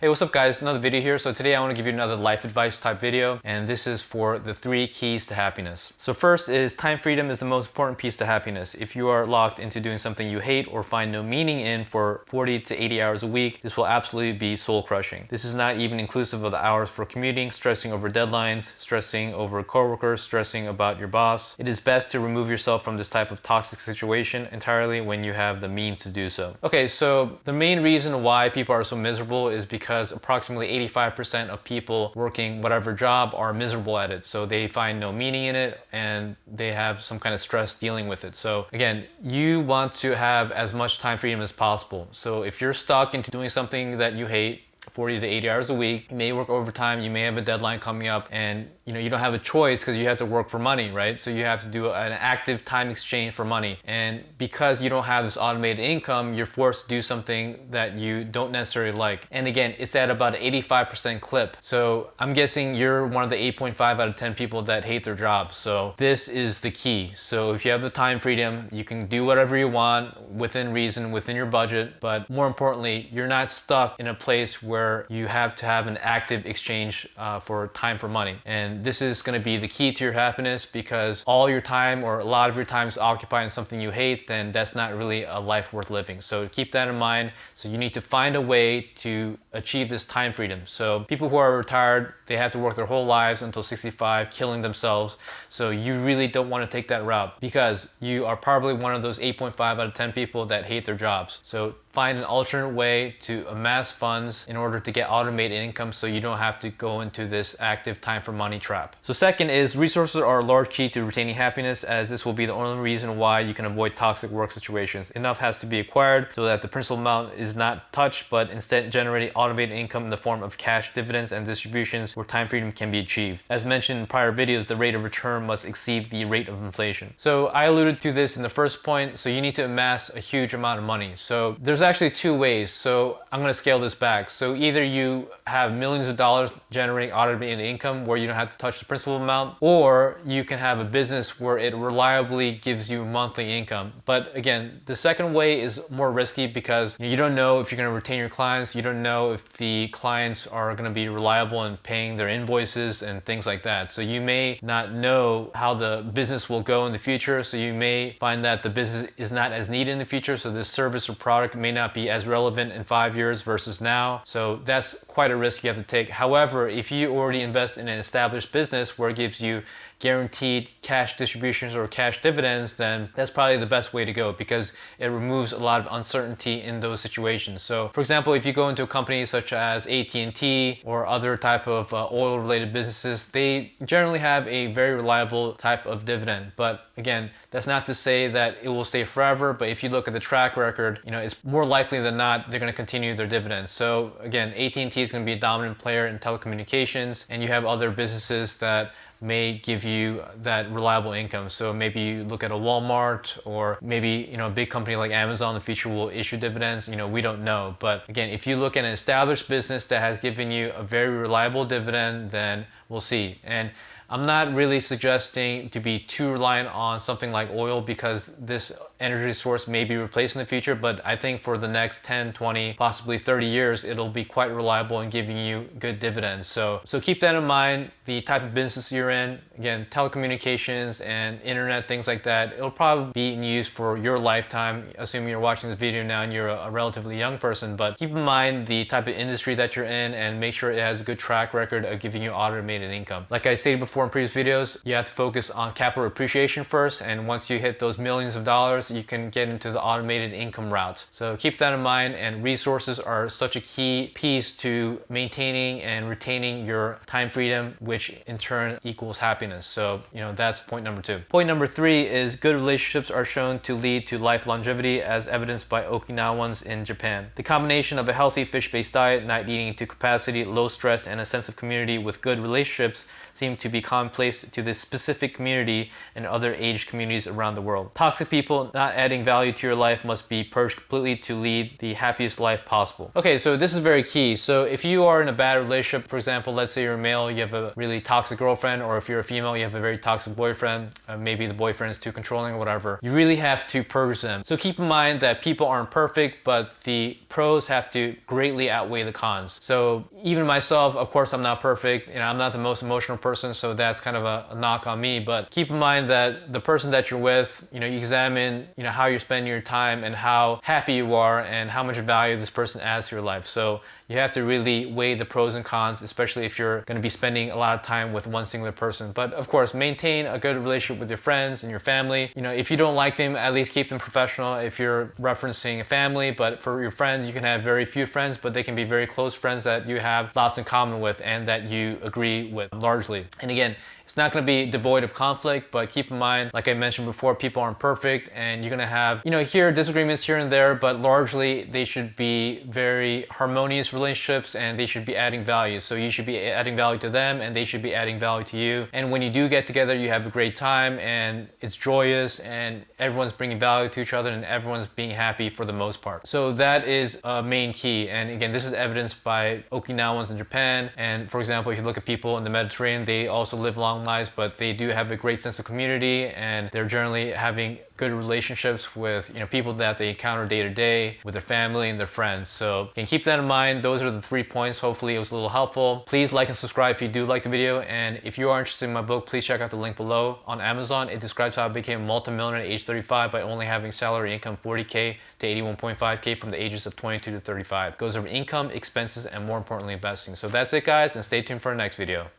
Hey, what's up guys? Another video here. So today I want to give you another life advice type video, and this is for the 3 keys to happiness. So first is time freedom is the most important piece to happiness. If you are locked into doing something you hate or find no meaning in for 40 to 80 hours a week, this will absolutely be soul crushing. This is not even inclusive of the hours for commuting, stressing over deadlines, stressing over coworkers, stressing about your boss. It is best to remove yourself from this type of toxic situation entirely when you have the means to do so. Okay, so the main reason why people are so miserable is because approximately 85% of people working whatever job are miserable at it. So they find no meaning in it and they have some kind of stress dealing with it. So again, you want to have as much time freedom as possible. So if you're stuck into doing something that you hate, 40 to 80 hours a week, you may work overtime, you may have a deadline coming up, and you don't have a choice because you have to work for money, right? So you have to do an active time exchange for money. And because you don't have this automated income, you're forced to do something that you don't necessarily like. And again, it's at about an 85% clip. So I'm guessing you're one of the 8.5 out of 10 people that hate their jobs. So this is the key. So if you have the time freedom, you can do whatever you want within reason, within your budget. But more importantly, you're not stuck in a place where you have to have an active exchange for time for money. And this is going to be the key to your happiness, because all your time or a lot of your time is occupied in something you hate, then that's not really a life worth living. So keep that in mind. So you need to find a way to achieve this time freedom. So people who are retired, they have to work their whole lives until 65, killing themselves. So you really don't want to take that route, because you are probably one of those 8.5 out of 10 people that hate their jobs. So find an alternate way to amass funds in order to get automated income so you don't have to go into this active time for money trap. So second is resources are a large key to retaining happiness, as this will be the only reason why you can avoid toxic work situations. Enough has to be acquired so that the principal amount is not touched, but instead generating automated income in the form of cash dividends and distributions where time freedom can be achieved. As mentioned in prior videos, the rate of return must exceed the rate of inflation. So I alluded to this in the first point. So you need to amass a huge amount of money. So there's actually 2 ways. So I'm going to scale this back. So either you have millions of dollars generating automated income where you don't have to touch the principal amount, or you can have a business where it reliably gives you monthly income. But again, the second way is more risky because you don't know if you're going to retain your clients. You don't know if the clients are going to be reliable in paying their invoices and things like that. So you may not know how the business will go in the future. So you may find that the business is not as needed in the future. So the service or product may not be as relevant in 5 years versus now. So that's quite a risk you have to take. However, if you already invest in an established business where it gives you guaranteed cash distributions or cash dividends, then that's probably the best way to go, because it removes a lot of uncertainty in those situations. So for example, if you go into a company such as AT&T or other type of oil related businesses, they generally have a very reliable type of dividend. But again, that's not to say that it will stay forever, but if you look at the track record, it's more likely than not they're going to continue their dividends. So again, AT&T is going to be a dominant player in telecommunications, and you have other businesses that may give you that reliable income. So maybe you look at a Walmart, or maybe a big company like Amazon in the future will issue dividends. We don't know. But again, if you look at an established business that has given you a very reliable dividend, then we'll see. And I'm not really suggesting to be too reliant on something like oil, because this energy source may be replaced in the future, but I think for the next 10, 20, possibly 30 years, it'll be quite reliable in giving you good dividends. So keep that in mind. The type of business you're in, again, telecommunications and internet, things like that, it'll probably be in use for your lifetime, assuming you're watching this video now and you're a relatively young person. But keep in mind the type of industry that you're in and make sure it has a good track record of giving you automated income. Like I stated before in previous videos, you have to focus on capital appreciation first, and once you hit those millions of dollars, you can get into the automated income route. So keep that in mind, and resources are such a key piece to maintaining and retaining your time freedom, which in turn equals happiness. So that's point number 2. Point number 3 is good relationships are shown to lead to life longevity, as evidenced by Okinawans in Japan. The combination of a healthy fish-based diet, not eating to capacity, low stress, and a sense of community with good relationships seem to be commonplace to this specific community and other aged communities around the world. Toxic people not adding value to your life must be purged completely to lead the happiest life possible. Okay, so this is very key. So if you are in a bad relationship, for example, let's say you're a male, you have a really toxic girlfriend, or if you're a female, you have a very toxic boyfriend, maybe the boyfriend is too controlling or whatever, you really have to purge them. So keep in mind that people aren't perfect, but the pros have to greatly outweigh the cons. So even myself, of course, I'm not perfect. I'm not the most emotional person, so that's kind of a knock on me. But keep in mind that the person that you're with, you examine, how you're spending your time and how happy you are and how much value this person adds to your life. So you have to really weigh the pros and cons, especially if you're going to be spending a lot of time with one singular person. But of course, maintain a good relationship with your friends and your family. If you don't like them, at least keep them professional if you're referencing a family. But for your friends, you can have very few friends, but they can be very close friends that you have lots in common with and that you agree with largely. And again, it's not going to be devoid of conflict, but keep in mind, like I mentioned before, people aren't perfect and you're going to have, here disagreements here and there, but largely they should be very harmonious relationships and they should be adding value. So you should be adding value to them and they should be adding value to you. And when you do get together, you have a great time and it's joyous and everyone's bringing value to each other and everyone's being happy for the most part. So that is a main key. And again, this is evidenced by Okinawans in Japan. And for example, if you look at people in the Mediterranean, they also live long lives, but they do have a great sense of community and they're generally having good relationships with people that they encounter day to day, with their family and their friends. So you can keep that in mind. Those are the 3 points. Hopefully it was a little helpful. Please like and subscribe if you do like the video, and if you are interested in my book, please check out the link below. On Amazon, it describes how I became a multimillionaire at age 35 by only having salary income 40K to 81.5K from the ages of 22 to 35. It goes over income, expenses, and more importantly investing. So that's it guys, and stay tuned for our next video.